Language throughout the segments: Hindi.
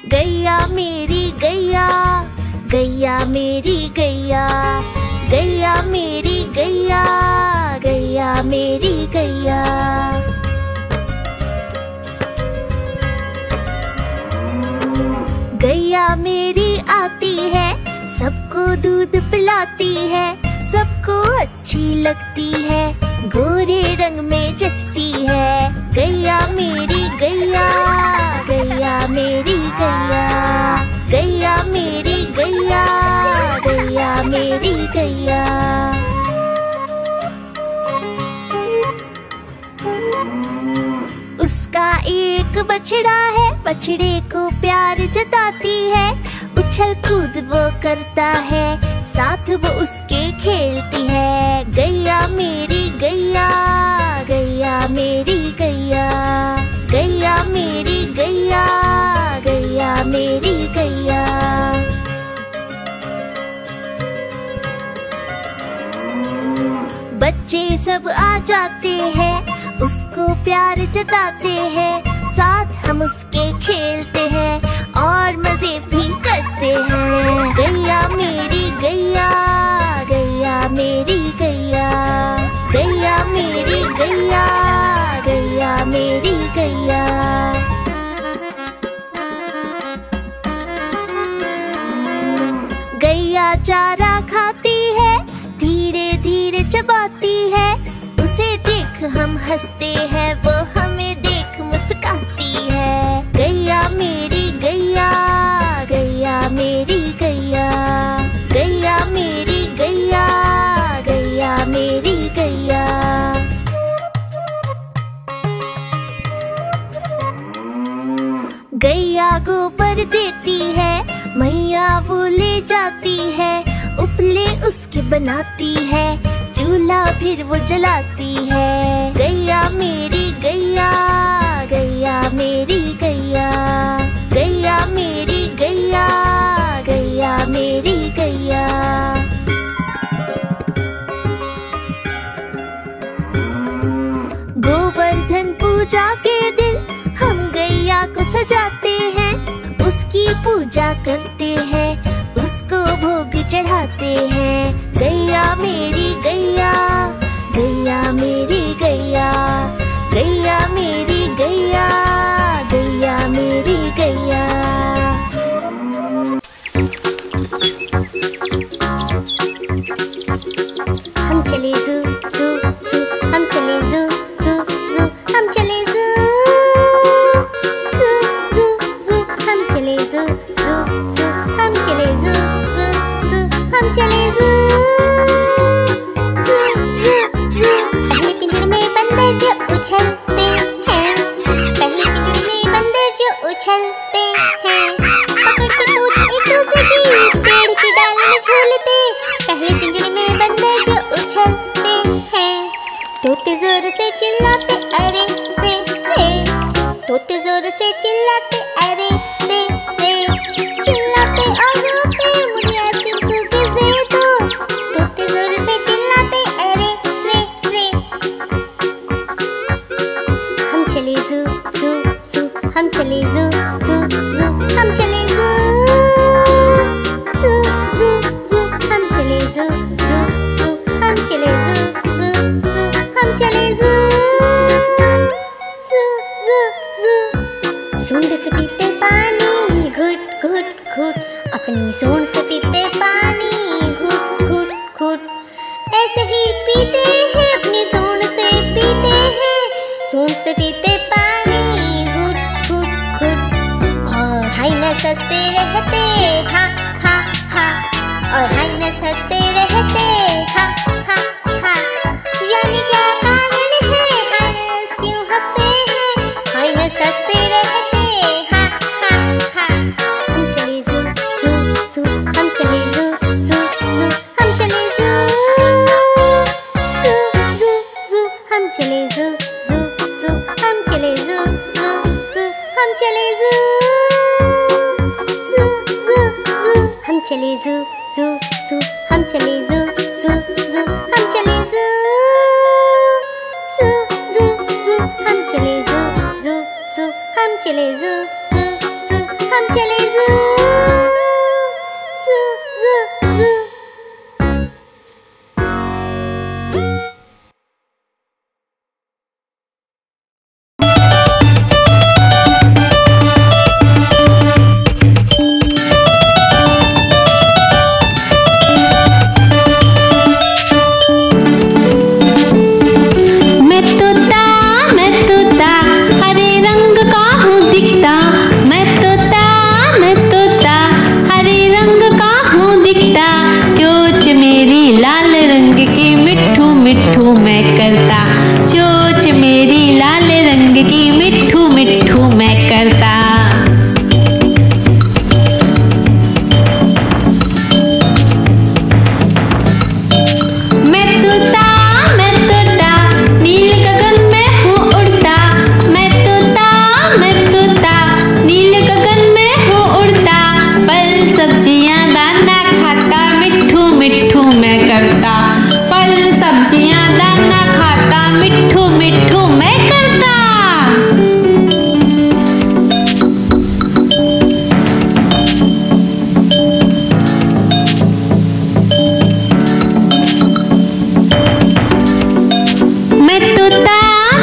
गैया मेरी गैया, गैया मेरी गैया, गैया मेरी गैया, गैया मेरी गैया। गैया मेरी आती है, सबको दूध पिलाती है, सबको अच्छी लगती है, गोरे रंग में जचती है। गैया मेरी गैया, गैया मेरी गैया, गैया मेरी गैया, गैया मेरी गैया। उसका एक बछड़ा है, बछड़े को प्यार जताती है, उछल कूद वो करता है, साथ वो उसके खेलती है। गैया मेरी गैया, गैया मेरी गैया, गैया मेरी गैया, गैया मेरी गैया। बच्चे सब आ जाते हैं, उसको प्यार जताते हैं, साथ हम उसके खेलते हैं और मजे भी करते हैं। गैया मेरी गैया, गैया मेरी गैया, गैया मेरी गैया, गैया मेरी गैया। गैया चारा खाती है, धीरे धीरे चबाती है, उसे देख हम हंसते हैं, वो हमें देख मुस्कुराती है। गैया मेरी गैया, गैया मेरी गैया, गैया मेरी गैया, गैया मेरी गैया। गैया गोबर देती है, मैया वो ले जाती है, उपले उसके बनाती है, चूल्हा फिर वो जलाती है। गैया मेरी गैया, गैया मेरी गैया, गैया मेरी गैया, गैया मेरी गैया। गोवर्धन पूजा के दिन हम गैया को सजाते हैं, उसकी पूजा करते हैं, उसको भोग चढ़ाते हैं। गैया मेरी गैया, गैया मेरी गैया, गैया मेरी गैया, गैया मेरी गैया। हम चले ज़ू ज़ू ज़ू, हम चले ज़ू ज़ू ज़ू, हम चले ज़ू ज़ू ज़ू ज़ू, हम चले ज़ू ज़ू ज़ू, हम चले ज़ू ज़ू ज़ू, हम चले ज़ू ज़ू ज़ू ज़ू। पहले पिंजरे में बंदर जो उछलते हैं, पहले पिंजरे में बंदर जो उछलते हैं, पकड़ के पूछ एक दूसरे की, पेड़ की डाल में झूलते। पहले पिंजरे में बंदर जो उछलते हैं, तोते जोर से चिल्लाते अरे रे रे, तोते जोर से चिल्लाते अरे रे रे, चिल्लाते और रोते मुझे आइसक्रीम कुकीज़ दे दो। तोते जोर से चिल्लाते अरे रे रे। हम चले ज़ू ज़ू ज़ू, हम चले ज़ू ज़ू ज़ू, हम चले ज़ू ज़ू ज़ू ज़ू, हम चले ज़ू ज़ू ज़ू, हम चले ज़ू ज़ू ज़ू, हम चले ज़ू ज़ू ज़ू ज़ू। सूंड से पीते पानी घुट घुट घुट, अपनी सूंड से पीते पानी घुट घुट घुट, ऐसे ही पीते हैं अपनी सूंड से पीते हैं, सूंड से पीते पानी घुट घुट घुट। और हाइनस हंसते रहते हा हा हा, और हाइनस हंसते रहते हा हा हा। यानी क्या कारण है हाइनस यूं हंसते हैं, हाइनस हंसते रहते हा हा हा। हम चले ज़ू ज़ू ज़ू, हम चले ज़ू ज़ू ज़ू, हम चले ज़ू ज़ू ज़ू ज़ू, हम चले ज़ू ज़ू ज़ू, हम चले ज़ू ज़ू ज़ू, हम चले ज़ू ज़ू ज़ू ज़ू, हम चले ज़ू ज़ू ज़ू, हम चले ज़ू ज़ू ज़ू, हम चले ज़ू ज़ू ज़ू ज़ू, हम चले ज़ू ज़ू ज़ू, हम चले ज़ू ज़ू ज़ू, हम चले जिंदगी मिट्ठू मिट्ठू मैं करता। फल सब्जियां दाना खाता मिट्ठू मिट्ठू मैं करता।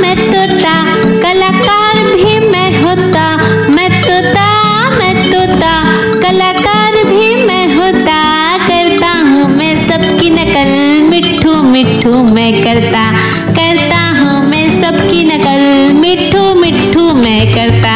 मैं तोता कलाकार भी मैं होता। मैं तोता कलाकार भी मैं होता। करता हूँ मैं सबकी नकल मिट्ठू मिट्ठू मैं करता। करता हूँ मैं सबकी नकल मिट्ठू मिट्ठू मैं करता।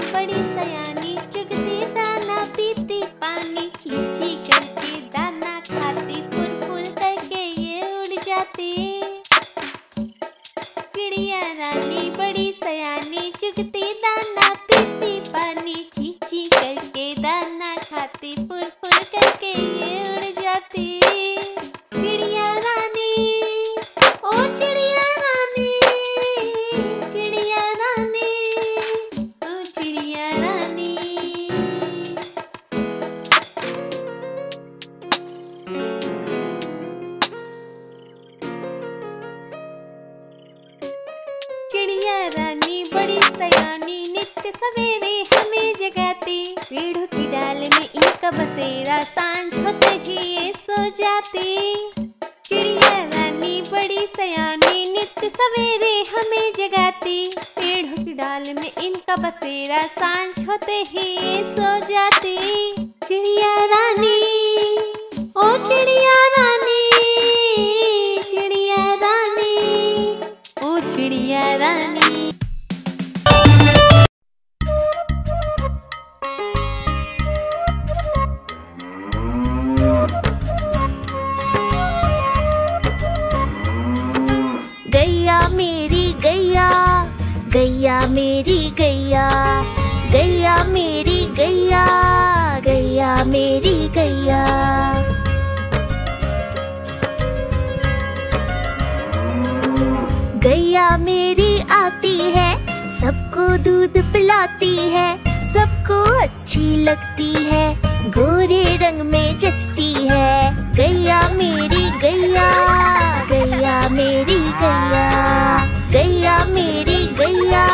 बड़ी सयानी चुगती दाना पीती पानी चींची करके दाना खाती फुल फुल करके ये उड़ जाती। चिड़िया रानी बड़ी सयानी चुगती दाना पीती पानी चींची करके दाना खाती फुल फुल करके ये उड़ जाती। चिड़िया रानी ओ चिड़िया रानी, चिड़िया रानी ओ चिड़िया रानी। चिड़िया रानी बड़ी सयानी नित्य सवेरे हमें जगाती। पेड़ों की डाल में इनका बसेरा सांझ होते ही ये सो जाती। चिड़िया रानी बड़ी सयानी नित्य सवेरे हमें जगाती। पेड़ों की डाल में इनका बसेरा सांझ होते ही ये सो जाती। चिड़िया रानी ओ चिड़िया रानी, चिड़िया रानी ओ चिड़िया रानी। गैया मेरी गैया, गैया मेरी गैया, गैया मेरी गैया, गैया मेरी गैया। गैया मेरी आती है सबको दूध पिलाती है। सबको अच्छी लगती है गोरे रंग में जचती है। गैया मेरी गैया, गैया मेरी गैया, गैया मेरी गैया,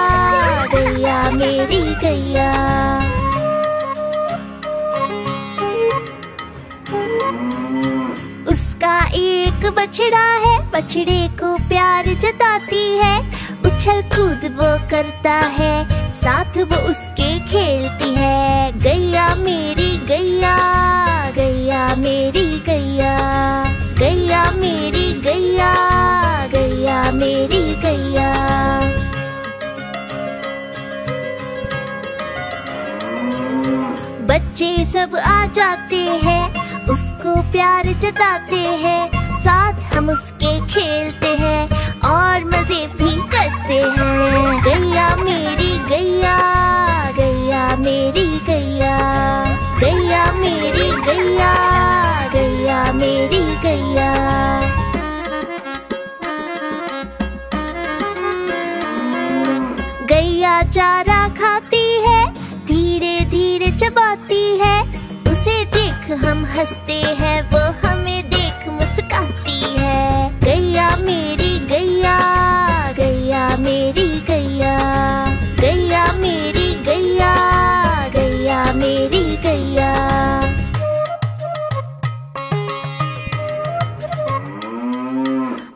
गैया मेरी गैया। उसका एक बछड़ा है, बछड़े को प्यार जताती है। उछल कूद वो करता है, साथ वो उसके खेलती है। गैया मेरी गैया, गैया मेरी गैया, गैया मेरी गैया, गैया मेरी गैया। बच्चे सब आ जाते हैं उसको प्यार जताते हैं, साथ हम उसके खेलते हैं और मजे भी करते हैं। गैया मेरी गैया, गैया मेरी गैया, गैया मेरी गैया, गैया मेरी गैया। गैया चारा खाती है, धीरे धीरे चबाती है, उसे देख हम हंसते हैं, वो हमें देख मुस्काती है। गैया मेरी गैया, गैया मेरी गैया, गैया मेरी गैया, गैया मेरी गैया।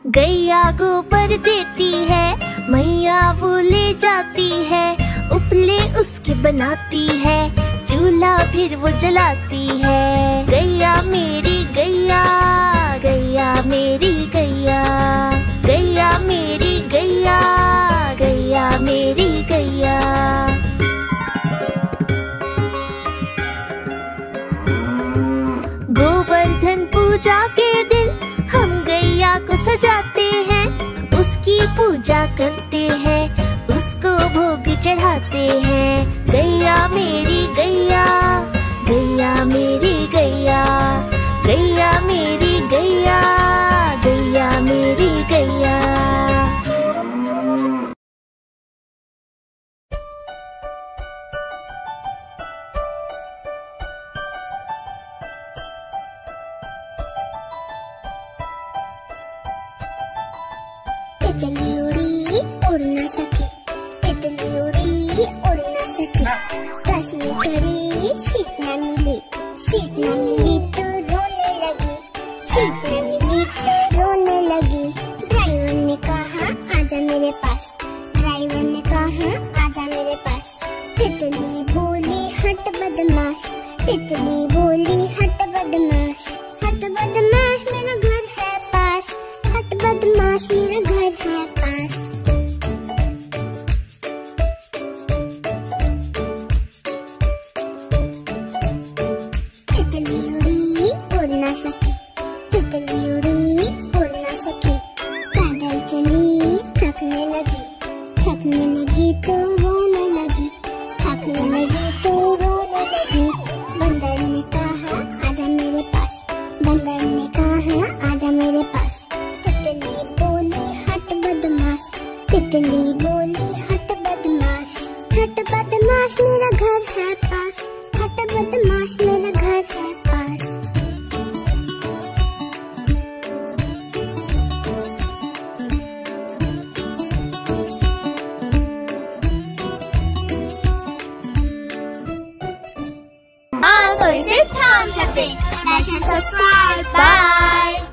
गैया गोबर देती है, मैया वो ले जाती है, उपले उसके बनाती है, चूल्हा फिर वो जलाती है। गैया मेरी गैया, गैया मेरी गैया, गैया मेरी गैया, गैया मेरी गैया। गोवर्धन पूजा के दिन हम गैया को सजाते हैं, उसकी पूजा करते हैं, उसको भोग चढ़ाते हैं। गैया मेरी गैया, गैया मेरी गैया, गैया मेरी गैया, गैया मेरी गैया। तितली उड़ी उड़ न सकी, तितली उड़ी उड़ न सकी, बस में चढ़ी सीट न मिली, सीट न मिली तो रोने लगी, सीट न मिली तो रोने लगी। ड्राइवर ने कहा आजा मेरे पास, ड्राइवर ने कहा आजा मेरे पास। तितली बोली हट बदमाश, तितली बोली हट बदमाश, हट बदमाश मेरा घर है पास, हट बदमाश मेरा घर है पास। तितली उड़ी उड़ न सकी, तितली उड़ी उड़ न सकी, पैदल चली थकने लगी, थकने लगी तो रोने लगी, थकने लगी तो रोने लगी। बंदर ने कहा आजा मेरे पास, बंदर ने कहा आजा मेरे पास। तितली बोली हट बदमाश, तितली बोली हट बदमाश, हट बदमाश मेरा घर है पास, हट बदमाश मेरा घर है पास। हाँ तो इसे ध्यान से देख, लाइक एंड सब्सक्राइब, बाय।